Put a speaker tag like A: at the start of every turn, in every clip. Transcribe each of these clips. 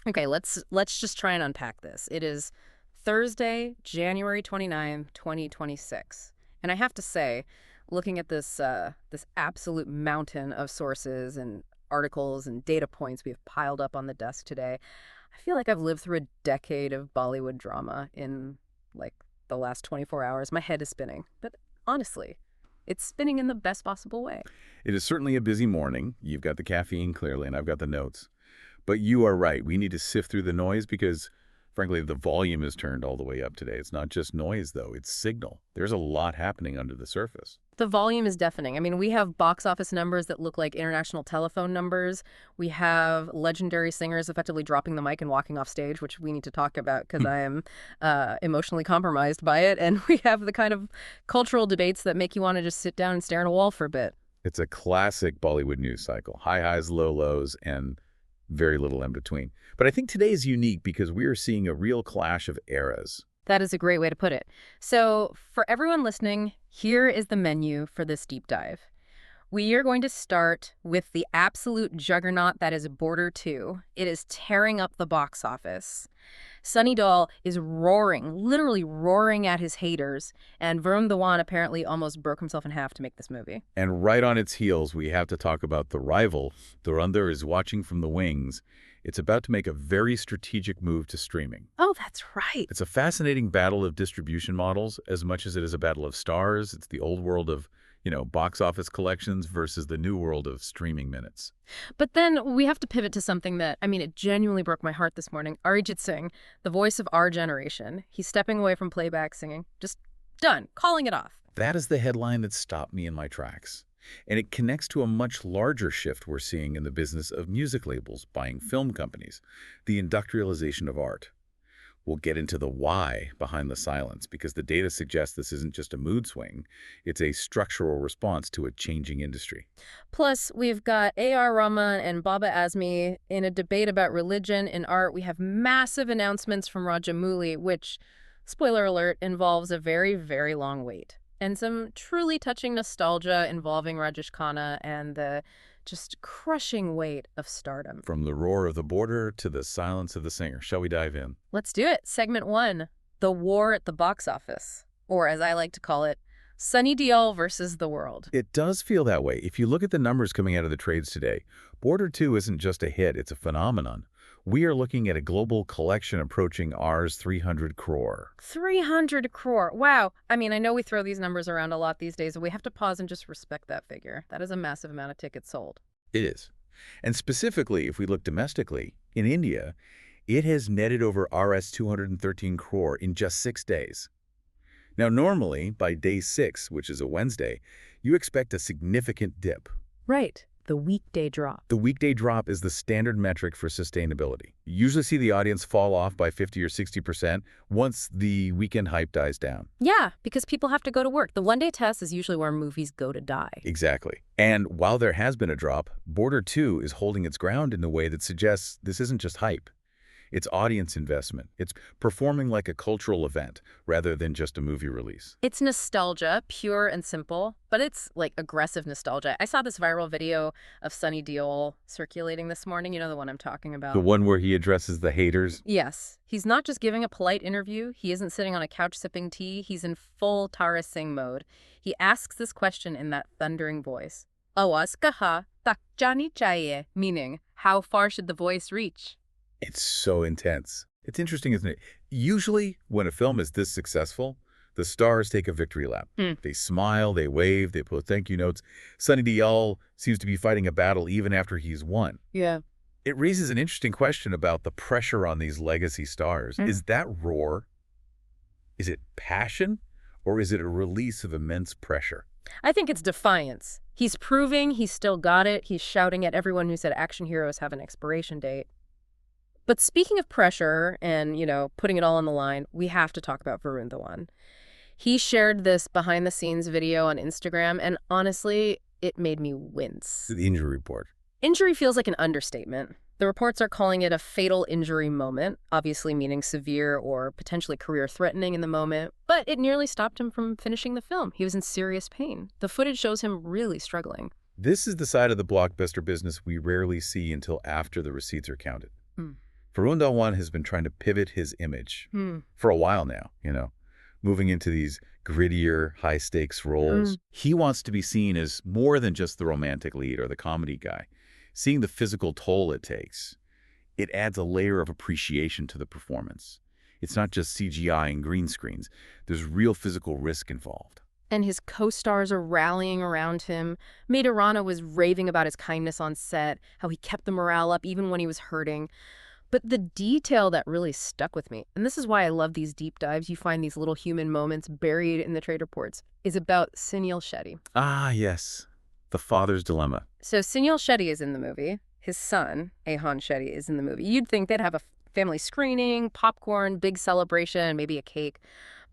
A: Okay, let's just try and unpack this. It is Thursday, January 29th, 2026. And I have to say, looking at this absolute mountain of sources and articles and data points we have piled up on the desk today, I feel like I've lived through a decade of Bollywood drama in like the last 24 hours. My head is spinning. But honestly, it's spinning in the best possible way.
B: It is certainly a busy morning. You've got the caffeine clearly, and I've got the notes. But you are right. We need to sift through the noise because, frankly, the volume is turned all the way up today. It's not just noise, though. It's signal. There's a lot happening under the surface.
A: The volume is deafening. I mean, we have box office numbers that look like international telephone numbers. We have legendary singers effectively dropping the mic and walking off stage, which we need to talk about because I am emotionally compromised by it. And we have the kind of cultural debates that make you want to just sit down and stare at a wall for a bit.
B: It's a classic Bollywood news cycle. High highs, low lows, and very little in between. But I think today is unique because we are seeing a real clash of eras.
A: That is a great way to put it. So for everyone listening, here is the menu for this deep dive. We are going to start with the absolute juggernaut that is Border 2. It is tearing up the box office. Sunny Deol is roaring, literally roaring at his haters, and Varun Dhawan apparently almost broke himself in half to make this movie.
B: And right on its heels, we have to talk about the rival. Dhurandhar is watching from the wings. It's about to make a very strategic move to streaming.
A: Oh, that's right.
B: It's a fascinating battle of distribution models as much as it is a battle of stars. It's the old world of, box office collections versus the new world of streaming minutes.
A: But then we have to pivot to something that, I mean, it genuinely broke my heart this morning. Arijit Singh, the voice of our generation, he's stepping away from playback singing. Just done, calling it off.
B: That is the headline that stopped me in my tracks. And it connects to a much larger shift we're seeing in the business of music labels buying film companies, the industrialization of art. We'll get into the why behind the silence because the data suggests this isn't just a mood swing, it's a structural response to a changing industry.
A: Plus, we've got A.R. Rahman and Baba Azmi in a debate about religion and art. We have massive announcements from Rajamouli, which, spoiler alert, involves a very, very long wait. And some truly touching nostalgia involving Rajesh Khanna and the just crushing weight of stardom.
B: From the roar of the border to the silence of the singer. Shall we dive in?
A: Let's do it. Segment 1, the war at the box office. Or as I like to call it, Sunny Deol versus the world.
B: It does feel that way. If you look at the numbers coming out of the trades today, Border 2 isn't just a hit, it's a phenomenon. We are looking at a global collection approaching Rs 300 crore.
A: 300 crore. Wow. I mean, I know we throw these numbers around a lot these days, but we have to pause and just respect that figure. That is a massive amount of tickets sold.
B: It is. And specifically, if we look domestically, in India, it has netted over Rs 213 crore in just 6 days. Now, normally, by day 6, which is a Wednesday, you expect a significant dip.
A: Right. The weekday drop.
B: The weekday drop is the standard metric for sustainability. You usually see the audience fall off by 50 or 60% once the weekend hype dies down.
A: Yeah, because people have to go to work. The one-day test is usually where movies go to die.
B: Exactly. And while there has been a drop, Border 2 is holding its ground in a way that suggests this isn't just hype. It's audience investment. It's performing like a cultural event rather than just a movie release.
A: It's nostalgia, pure and simple, but it's like aggressive nostalgia. I saw this viral video of Sunny Deol circulating this morning. You know the one I'm talking about.
B: The one where he addresses the haters?
A: Yes. He's not just giving a polite interview. He isn't sitting on a couch sipping tea. He's in full Tara Singh mode. He asks this question in that thundering voice. Awaz kaha tak jani chahiye, meaning, how far should the voice reach?
B: It's so intense. It's interesting, isn't it? Usually, when a film is this successful, the stars take a victory lap. They smile, they wave, they put thank you notes. Sunny Deol seems to be fighting a battle even after he's won.
A: Yeah.
B: It raises an interesting question about the pressure on these legacy stars. Is that roar? Is it passion? Or is it a release of immense pressure?
A: I think it's defiance. He's proving he's still got it. He's shouting at everyone who said action heroes have an expiration date. But speaking of pressure and, putting it all on the line, we have to talk about Varun Dhawan. He shared this behind-the-scenes video on Instagram, and honestly, it made me wince.
B: The injury report.
A: Injury feels like an understatement. The reports are calling it a fatal injury moment, obviously meaning severe or potentially career-threatening in the moment, but it nearly stopped him from finishing the film. He was in serious pain. The footage shows him really struggling.
B: This is the side of the blockbuster business we rarely see until after the receipts are counted. Varun Dhawan has been trying to pivot his image for a while now, moving into these grittier, high-stakes roles. He wants to be seen as more than just the romantic lead or the comedy guy. Seeing the physical toll it takes, it adds a layer of appreciation to the performance. It's not just CGI and green screens. There's real physical risk involved.
A: And his co-stars are rallying around him. Maida Rana was raving about his kindness on set, how he kept the morale up even when he was hurting. But the detail that really stuck with me, and this is why I love these deep dives, you find these little human moments buried in the trade reports, is about Sunil Shetty.
B: Ah, yes. The father's dilemma.
A: So Sunil Shetty is in the movie. His son, Ahan Shetty, is in the movie. You'd think they'd have a family screening, popcorn, big celebration, maybe a cake.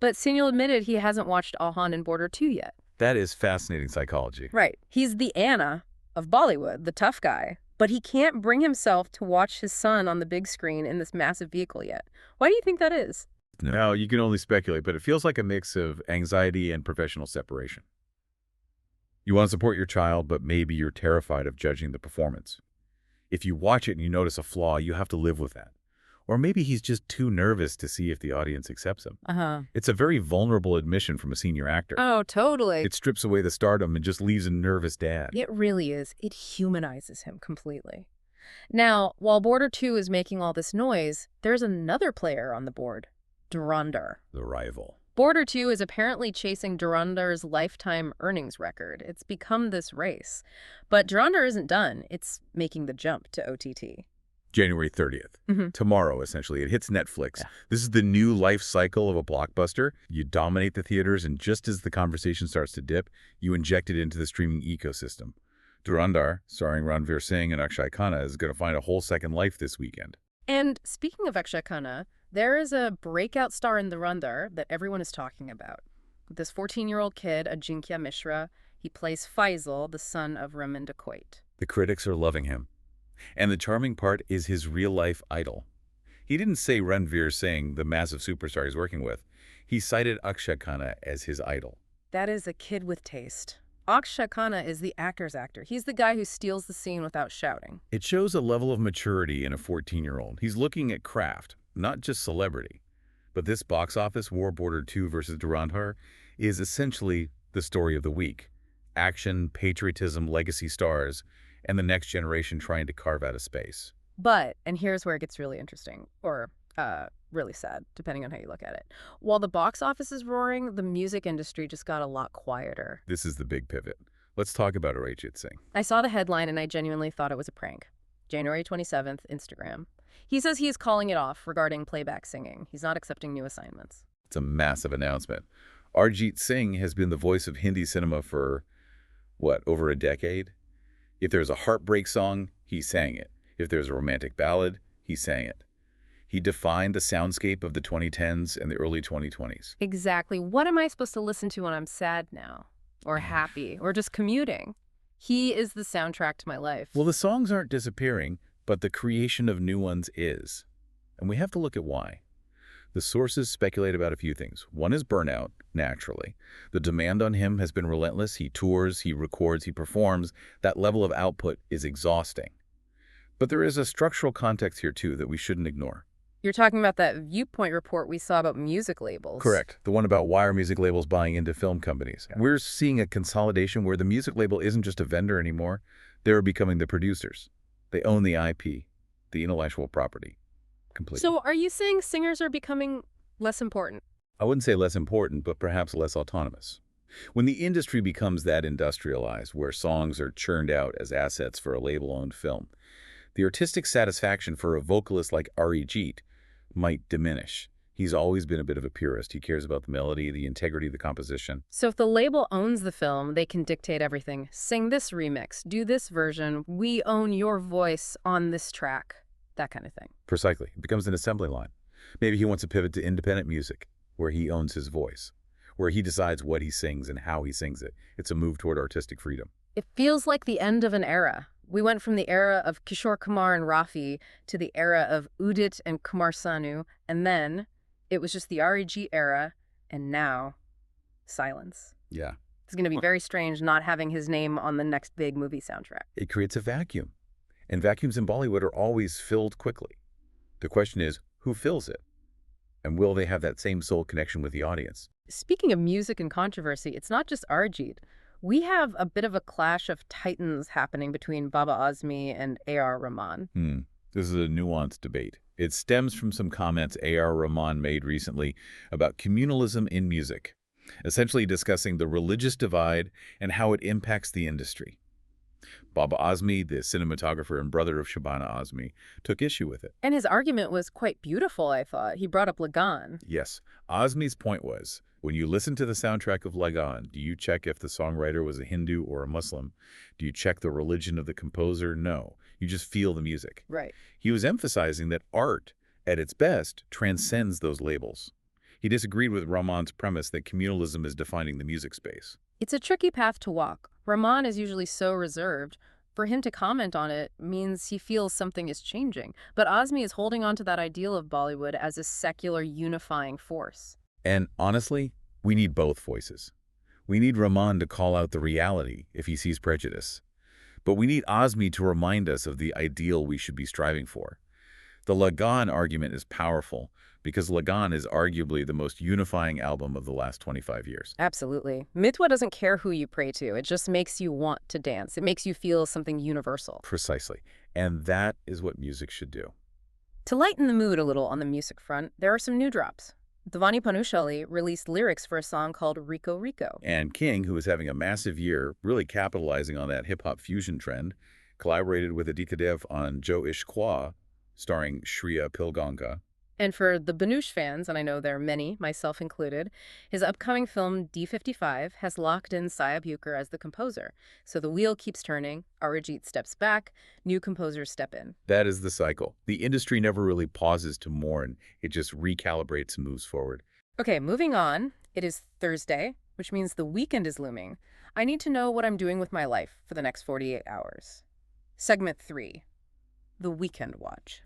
A: But Sunil admitted he hasn't watched Ahan and Border 2 yet.
B: That is fascinating psychology.
A: Right. He's the Anna of Bollywood, the tough guy. But he can't bring himself to watch his son on the big screen in this massive vehicle yet. Why do you think that is?
B: No, you can only speculate, but it feels like a mix of anxiety and professional separation. You want to support your child, but maybe you're terrified of judging the performance. If you watch it and you notice a flaw, you have to live with that. Or maybe he's just too nervous to see if the audience accepts him. It's a very vulnerable admission from a senior actor.
A: Oh, totally.
B: It strips away the stardom and just leaves a nervous dad.
A: It really is. It humanizes him completely. Now, while Border 2 is making all this noise, there's another player on the board, Dhurandhar.
B: The rival.
A: Border 2 is apparently chasing Dhurandhar's lifetime earnings record. It's become this race. But Dhurandhar isn't done. It's making the jump to OTT.
B: January 30th. Tomorrow, essentially. It hits Netflix. Yeah. This is the new life cycle of a blockbuster. You dominate the theaters, and just as the conversation starts to dip, you inject it into the streaming ecosystem. Dhurandhar, starring Ranveer Singh and Akshay Khanna, is going to find a whole second life this weekend.
A: And speaking of Akshay Khanna, there is a breakout star in Dhurandhar that everyone is talking about. This 14-year-old kid, Ajinkya Mishra, he plays Faisal, the son of Raminda Koit.
B: The critics are loving him. And the charming part is his real-life idol. He didn't say Ranveer Singh, the massive superstar he's working with. He cited Akshay Khanna as his idol.
A: That is a kid with taste. Akshay Khanna is the actor's actor. He's the guy who steals the scene without shouting.
B: It shows a level of maturity in a 14-year-old. He's looking at craft, not just celebrity. But this box office war, Border 2 versus Dhurandhar, is essentially the story of the week. Action, patriotism, legacy stars, and the next generation trying to carve out a space.
A: But, and here's where it gets really interesting, or really sad, depending on how you look at it. While the box office is roaring, the music industry just got a lot quieter.
B: This is the big pivot. Let's talk about Arijit Singh.
A: I saw the headline and I genuinely thought it was a prank. January 27th, Instagram. He says he is calling it off regarding playback singing. He's not accepting new assignments.
B: It's a massive announcement. Arijit Singh has been the voice of Hindi cinema for, over a decade? If there's a heartbreak song, he sang it. If there's a romantic ballad, he sang it. He defined the soundscape of the 2010s and the early 2020s.
A: Exactly. What am I supposed to listen to when I'm sad now? Or happy? Or just commuting? He is the soundtrack to my life.
B: Well, the songs aren't disappearing, but the creation of new ones is. And we have to look at why. The sources speculate about a few things. One is burnout, naturally. The demand on him has been relentless. He tours, he records, he performs. That level of output is exhausting. But there is a structural context here, too, that we shouldn't ignore.
A: You're talking about that Viewpoint report we saw about music labels.
B: Correct. The one about why are music labels buying into film companies. Yeah. We're seeing a consolidation where the music label isn't just a vendor anymore. They're becoming the producers. They own the IP, the intellectual property. Completely.
A: So are you saying singers are becoming less important?
B: I wouldn't say less important, but perhaps less autonomous. When the industry becomes that industrialized, where songs are churned out as assets for a label-owned film, the artistic satisfaction for a vocalist like Arijit might diminish. He's always been a bit of a purist. He cares about the melody, the integrity of the composition.
A: So if the label owns the film, they can dictate everything. Sing this remix, do this version, we own your voice on this track. That kind of thing.
B: Precisely. It becomes an assembly line. Maybe he wants to pivot to independent music, where he owns his voice, where he decides what he sings and how he sings it. It's a move toward artistic freedom.
A: It feels like the end of an era. We went from the era of Kishore Kumar and Rafi to the era of Udit and Kumar Sanu, and then it was just the Arijit era, and now silence.
B: Yeah.
A: It's going to be very strange not having his name on the next big movie soundtrack.
B: It creates a vacuum. And vacuums in Bollywood are always filled quickly. The question is, who fills it? And will they have that same soul connection with the audience?
A: Speaking of music and controversy, it's not just Arjit. We have a bit of a clash of titans happening between Baba Azmi and A.R. Rahman.
B: This is a nuanced debate. It stems from some comments A.R. Rahman made recently about communalism in music, essentially discussing the religious divide and how it impacts the industry. Baba Azmi, the cinematographer and brother of Shabana Azmi, took issue with it.
A: And his argument was quite beautiful, I thought. He brought up Lagan.
B: Yes, Azmi's point was, when you listen to the soundtrack of Lagan, do you check if the songwriter was a Hindu or a Muslim? Do you check the religion of the composer? No. You just feel the music.
A: Right.
B: He was emphasizing that art, at its best, transcends those labels. He disagreed with Rahman's premise that communalism is defining the music space.
A: It's a tricky path to walk. Rahman is usually so reserved. For him to comment on it means he feels something is changing. But Azmi is holding on to that ideal of Bollywood as a secular unifying force.
B: And honestly, we need both voices. We need Rahman to call out the reality if he sees prejudice. But we need Azmi to remind us of the ideal we should be striving for. The Lagan argument is powerful because Lagan is arguably the most unifying album of the last 25 years.
A: Absolutely. Mitwa doesn't care who you pray to. It just makes you want to dance. It makes you feel something universal.
B: Precisely. And that is what music should do.
A: To lighten the mood a little on the music front, there are some new drops. Devani Panushali released lyrics for a song called Rico Rico.
B: And King, who is having a massive year, really capitalizing on that hip-hop fusion trend, collaborated with Aditya Dev on Jo Ish Kwa, starring Shreya Pilgaonkar.
A: And for the Banush fans, and I know there are many, myself included, his upcoming film D55 has locked in Saib Euchre as the composer. So the wheel keeps turning, Arijit steps back, new composers step in.
B: That is the cycle. The industry never really pauses to mourn. It just recalibrates and moves forward.
A: Okay, moving on. It is Thursday, which means the weekend is looming. I need to know what I'm doing with my life for the next 48 hours. Segment 3, The Weekend Watch.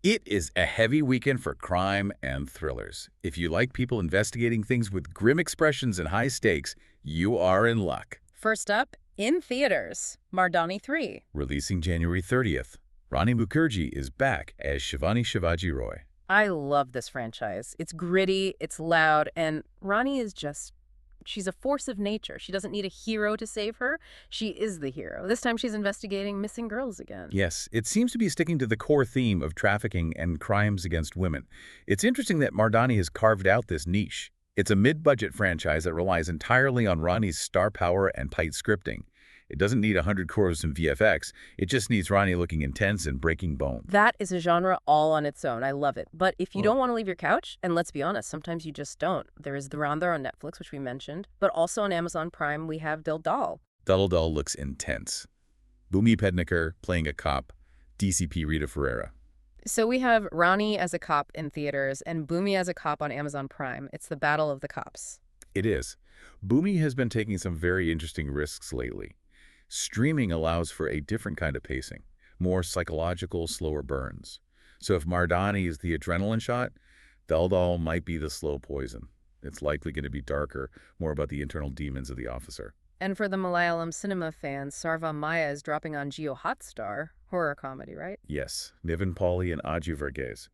B: It is a heavy weekend for crime and thrillers. If you like people investigating things with grim expressions and high stakes, you are in luck.
A: First up, in theaters, Mardani 3.
B: Releasing January 30th, Rani Mukherjee is back as Shivani Shivaji Roy.
A: I love this franchise. It's gritty, it's loud, and Rani is she's a force of nature. She doesn't need a hero to save her. She is the hero. This time she's investigating missing girls again.
B: Yes, it seems to be sticking to the core theme of trafficking and crimes against women. It's interesting that Mardani has carved out this niche. It's a mid-budget franchise that relies entirely on Rani's star power and tight scripting. It doesn't need 100 crores in VFX. It just needs Rani looking intense and breaking bones.
A: That is a genre all on its own. I love it. But if you don't want to leave your couch, and let's be honest, sometimes you just don't. There is Dhurandhar on Netflix, which we mentioned, but also on Amazon Prime, we have Dil Dal.
B: Dil Dal looks intense. Bhumi Pednekar playing a cop, DCP Rita Ferreira.
A: So we have Rani as a cop in theaters and Bhumi as a cop on Amazon Prime. It's the battle of the cops.
B: It is. Bhumi has been taking some very interesting risks lately. Streaming allows for a different kind of pacing, more psychological, slower burns. So if Mardani is the adrenaline shot, Dil Dal might be the slow poison. It's likely going to be darker, more about the internal demons of the officer.
A: And for the Malayalam cinema fans, Sarva Maya is dropping on Jio Hotstar. Horror comedy, right?
B: Yes, Niven Pauly and Aju Verghese.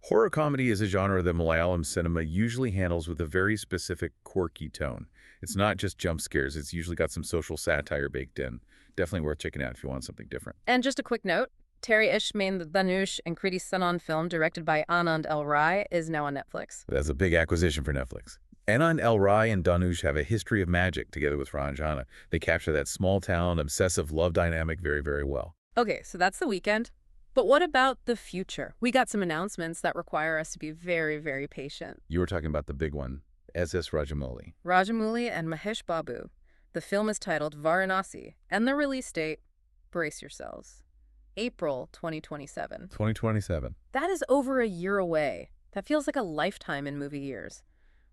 B: Horror comedy is a genre that Malayalam cinema usually handles with a very specific, quirky tone. It's not just jump scares. It's usually got some social satire baked in. Definitely worth checking out if you want something different.
A: And just a quick note, Terry Ishmael, the Dhanush and Kriti Sanon film directed by Anand L. Rai is now on Netflix.
B: That's a big acquisition for Netflix. Anand L. Rai and Dhanush have a history of magic together with Ranjana. They capture that small-town, obsessive love dynamic very, very well.
A: Okay, so that's the weekend. But what about the future? We got some announcements that require us to be very, very patient.
B: You were talking about the big one, S.S. Rajamouli.
A: Rajamouli and Mahesh Babu. The film is titled Varanasi, and the release date, brace yourselves, April 2027.
B: 2027.
A: That is over a year away. That feels like a lifetime in movie years.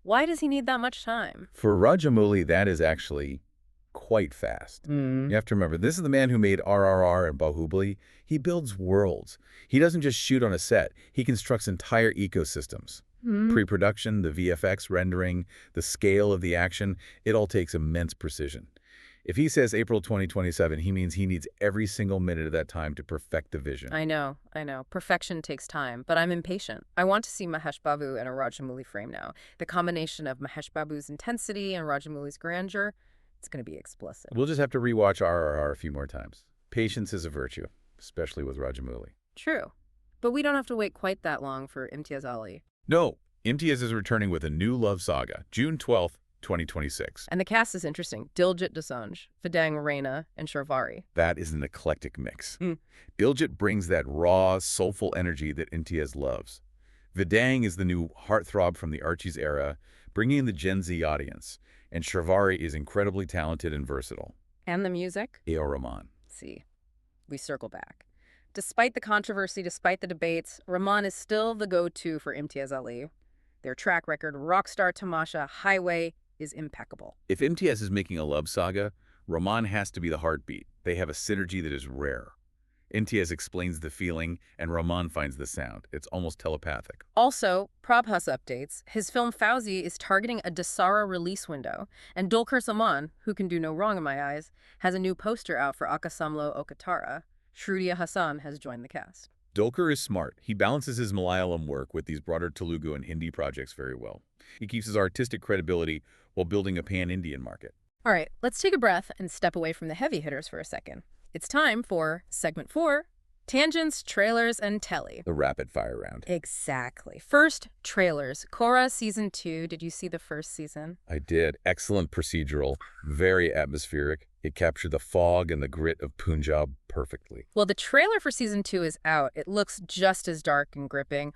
A: Why does he need that much time?
B: For Rajamouli, that is actually quite fast. You have to remember, this is the man who made RRR and Bahubali. He builds worlds. He doesn't just shoot on a set. He constructs entire ecosystems. Pre-production, the VFX rendering, the scale of the action, it all takes immense precision. If he says April 2027, he means he needs every single minute of that time to perfect the vision.
A: I know, I know. Perfection takes time, but I'm impatient. I want to see Mahesh Babu in a Rajamouli frame now. The combination of Mahesh Babu's intensity and Rajamouli's grandeur, it's going to be explicit.
B: We'll just have to rewatch RRR a few more times. Patience is a virtue, especially with Rajamouli.
A: True. But we don't have to wait quite that long for Imtiaz Ali.
B: No, Imtiaz is returning with a new love saga, June 12th, 2026.
A: And the cast is interesting. Diljit Dosanjh, Vidang Raina, and Sharvari.
B: That is an eclectic mix.
A: Mm.
B: Diljit brings that raw, soulful energy that Imtiaz loves. Vidang is the new heartthrob from the Archie's era, bringing in the Gen Z audience. And Sharvari is incredibly talented and versatile.
A: And the music?
B: A.R. Rahman.
A: See, we circle back. Despite the controversy, despite the debates, Rahman is still the go-to for Imtiaz Ali. Their track record, Rockstar Tamasha, Highway, is impeccable.
B: If Imtiaz is making a love saga, Rahman has to be the heartbeat. They have a synergy that is rare. Imtiaz explains the feeling, and Rahman finds the sound. It's almost telepathic.
A: Also, Prabhas updates, his film Fauzi is targeting a Dasara release window, and Dulquer Salmaan, who can do no wrong in my eyes, has a new poster out for Akasamlo Okatara. Shruti Hassan has joined the cast.
B: Dulquer is smart. He balances his Malayalam work with these broader Telugu and Hindi projects very well. He keeps his artistic credibility while building a pan-Indian market.
A: All right, let's take a breath and step away from the heavy hitters for a second. It's time for Segment 4, Tangents, Trailers, and Telly.
B: The rapid-fire round.
A: Exactly. First, trailers. Korra Season 2. Did you see the first season?
B: I did. Excellent procedural, very atmospheric. It captured the fog and the grit of Punjab perfectly.
A: Well, the trailer for Season 2 is out. It looks just as dark and gripping.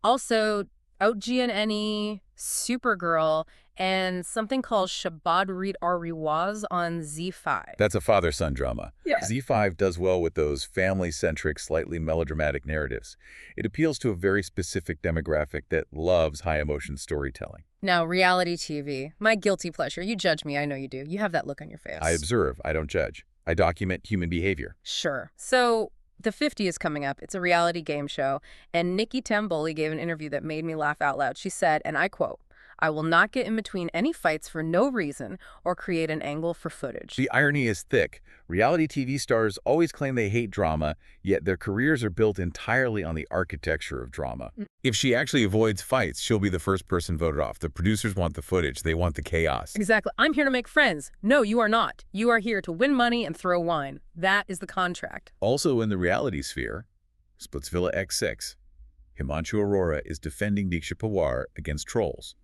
A: Also, Outjian Eni, Supergirl, and something called Shabad Read Our Riwaz on Z5.
B: That's a father-son drama.
A: Yeah.
B: Z5 does well with those family-centric, slightly melodramatic narratives. It appeals to a very specific demographic that loves high-emotion storytelling.
A: Now, reality TV. My guilty pleasure. You judge me. I know you do. You have that look on your face.
B: I observe. I don't judge. I document human behavior.
A: Sure. So, The 50 is coming up. It's a reality game show. And Nikki Tamboli gave an interview that made me laugh out loud. She said, and I quote, "I will not get in between any fights for no reason or create an angle for footage."
B: The irony is thick. Reality TV stars always claim they hate drama, yet their careers are built entirely on the architecture of drama. If she actually avoids fights, she'll be the first person voted off. The producers want the footage. They want the chaos.
A: Exactly. I'm here to make friends. No, you are not. You are here to win money and throw wine. That is the contract.
B: Also in the reality sphere, Splitsvilla X6, Himanshu Arora is defending Diksha Pawar against trolls.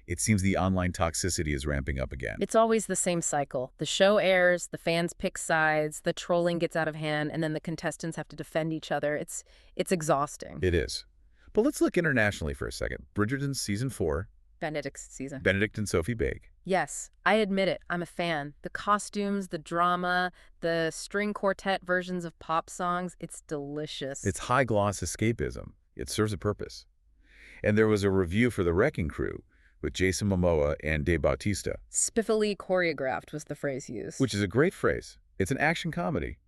B: It seems the online toxicity is ramping up again.
A: It's always the same cycle. The show airs, the fans pick sides, the trolling gets out of hand, and then the contestants have to defend each other. It's exhausting.
B: It is. But let's look internationally for a second. Bridgerton's Season 4.
A: Benedict's season.
B: Benedict and Sophie Baig.
A: Yes, I admit it. I'm a fan. The costumes, the drama, the string quartet versions of pop songs, it's delicious.
B: It's high-gloss escapism. It serves a purpose. And there was a review for The Wrecking Crew with Jason Momoa and Dave Bautista.
A: Spiffily choreographed was the phrase used.
B: Which is a great phrase. It's an action comedy.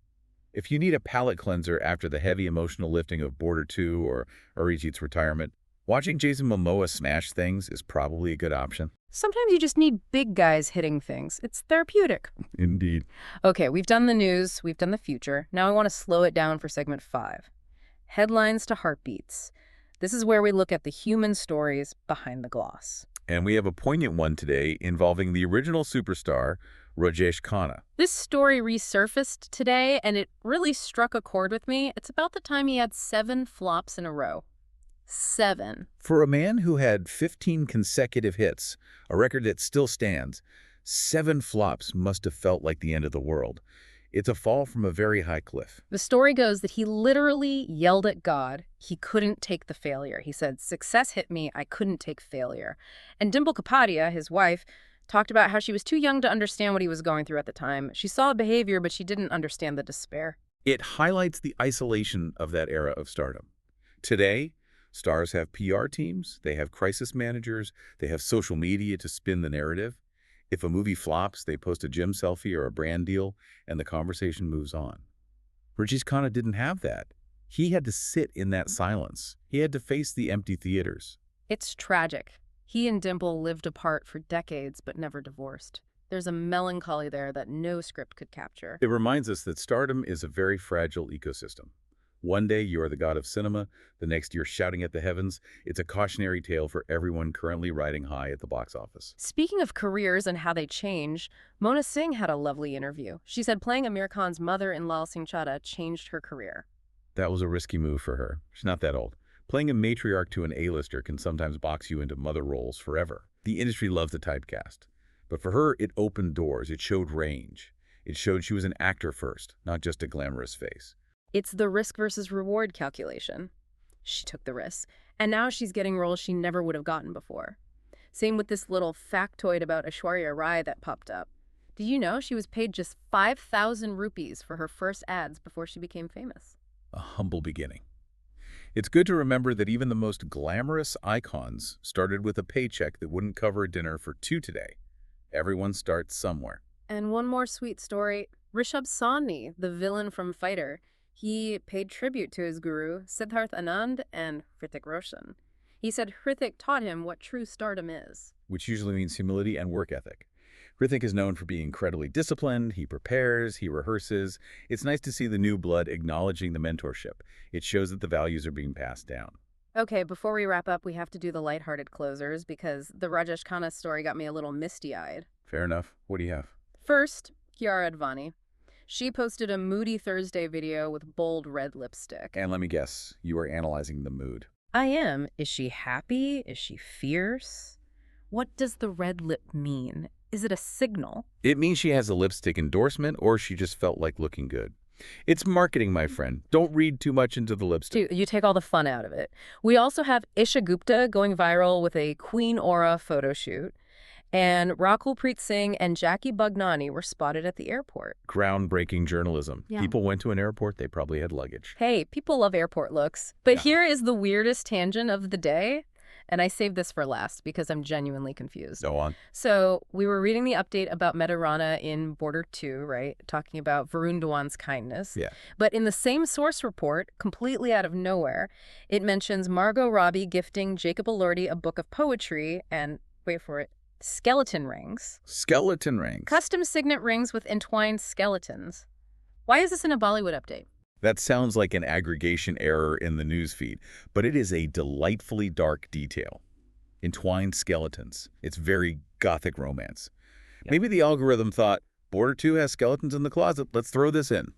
B: If you need a palate cleanser after the heavy emotional lifting of Border 2 or Arijit's retirement, watching Jason Momoa smash things is probably a good option.
A: Sometimes you just need big guys hitting things. It's therapeutic.
B: Indeed.
A: Okay, we've done the news, we've done the future. Now I want to slow it down for segment 5. Headlines to heartbeats. This is where we look at the human stories behind the gloss.
B: And we have a poignant one today involving the original superstar, Rajesh Khanna.
A: This story resurfaced today, and it really struck a chord with me. It's about the time he had 7 flops in a row. 7.
B: For a man who had 15 consecutive hits, a record that still stands, 7 flops must have felt like the end of the world. It's a fall from a very high cliff.
A: The story goes that he literally yelled at God. He couldn't take the failure. He said, "Success hit me. I couldn't take failure." And Dimple Kapadia, his wife, talked about how she was too young to understand what he was going through at the time. She saw the behavior, but she didn't understand the despair.
B: It highlights the isolation of that era of stardom. Today, stars have PR teams, they have crisis managers, they have social media to spin the narrative. If a movie flops, they post a gym selfie or a brand deal, and the conversation moves on. Rajesh Khanna didn't have that. He had to sit in that silence. He had to face the empty theaters.
A: It's tragic. He and Dimple lived apart for decades, but never divorced. There's a melancholy there that no script could capture.
B: It reminds us that stardom is a very fragile ecosystem. One day you are the god of cinema, the next you're shouting at the heavens. It's a cautionary tale for everyone currently riding high at the box office.
A: Speaking of careers and how they change, Mona Singh had a lovely interview. She said playing Amir Khan's mother in Lal Singh Chaddha changed her career.
B: That was a risky move for her. She's not that old. Playing a matriarch to an A-lister can sometimes box you into mother roles forever. The industry loves the typecast. But for her, it opened doors. It showed range. It showed she was an actor first, not just a glamorous face.
A: It's the risk versus reward calculation. She took the risk, and now she's getting roles she never would have gotten before. Same with this little factoid about Aishwarya Rai that popped up. Did you know she was paid just 5,000 rupees for her first ads before she became famous?
B: A humble beginning. It's good to remember that even the most glamorous icons started with a paycheck that wouldn't cover a dinner for two today. Everyone starts somewhere.
A: And one more sweet story. Rishabh Soni, the villain from Fighter, he paid tribute to his guru, Siddharth Anand and Hrithik Roshan. He said Hrithik taught him what true stardom is.
B: Which usually means humility and work ethic. Hrithik is known for being incredibly disciplined. He prepares, he rehearses. It's nice to see the new blood acknowledging the mentorship. It shows that the values are being passed down.
A: Okay, before we wrap up, we have to do the lighthearted closers because the Rajesh Khanna story got me a little misty-eyed.
B: Fair enough. What do you have?
A: First, Kiara Advani. She posted a moody Thursday video with bold red lipstick.
B: And let me guess, you are analyzing the mood.
A: I am. Is she happy? Is she fierce? What does the red lip mean? Is it a signal?
B: It means she has a lipstick endorsement or she just felt like looking good. It's marketing, my friend. Don't read too much into the lipstick.
A: Dude, you take all the fun out of it. We also have Isha Gupta going viral with a Queen Aura photo shoot. And Rakulpreet Singh and Jackie Bugnani were spotted at the airport.
B: Groundbreaking journalism.
A: Yeah.
B: People went to an airport, they probably had luggage.
A: Hey, people love airport looks. But
B: Yeah.
A: here is the weirdest tangent of the day. And I saved this for last because I'm genuinely confused.
B: Go on.
A: So we were reading the update about Meta Rana in Border 2, right? Talking about Varun Dhawan's kindness.
B: Yeah.
A: But in the same source report, completely out of nowhere, it mentions Margot Robbie gifting Jacob Elordi a book of poetry and, wait for it, skeleton rings.
B: Skeleton rings.
A: Custom signet rings with entwined skeletons. Why is this in a Bollywood update?
B: That sounds like an aggregation error in the newsfeed, but it is a delightfully dark detail. Entwined skeletons. It's very gothic romance.
A: Yep.
B: Maybe the algorithm thought, Border 2 has skeletons in the closet, let's throw this in.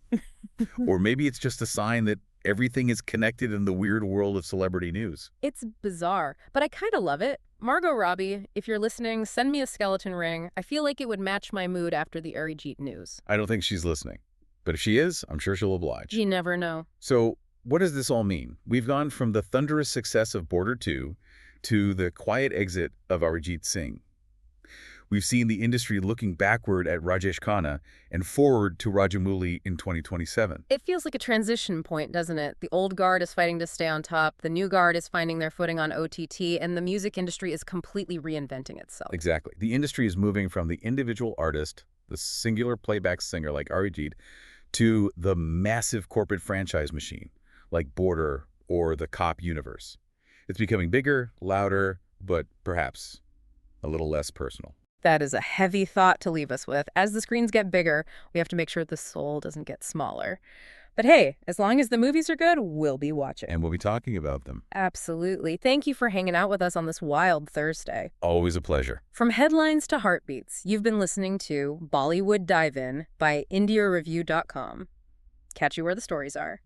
B: Or maybe it's just a sign that everything is connected in the weird world of celebrity news.
A: It's bizarre, but I kind of love it. Margot Robbie, if you're listening, send me a skeleton ring. I feel like it would match my mood after the Arijit news.
B: I don't think she's listening. But if she is, I'm sure she'll oblige.
A: You never know.
B: So what does this all mean? We've gone from the thunderous success of Border 2 to the quiet exit of Arijit Singh. We've seen the industry looking backward at Rajesh Khanna and forward to Rajamouli in 2027.
A: It feels like a transition point, doesn't it? The old guard is fighting to stay on top, the new guard is finding their footing on OTT, and the music industry is completely reinventing itself.
B: Exactly. The industry is moving from the individual artist, the singular playback singer like Arijit, to the massive corporate franchise machine like Border or the Cop universe. It's becoming bigger, louder, but perhaps a little less personal.
A: That is a heavy thought to leave us with. As the screens get bigger, we have to make sure the soul doesn't get smaller. But hey, as long as the movies are good, we'll be watching.
B: And we'll be talking about them.
A: Absolutely. Thank you for hanging out with us on this wild Thursday.
B: Always a pleasure.
A: From headlines to heartbeats, you've been listening to Bollywood Dive In by IndiaReview.com. Catch you where the stories are.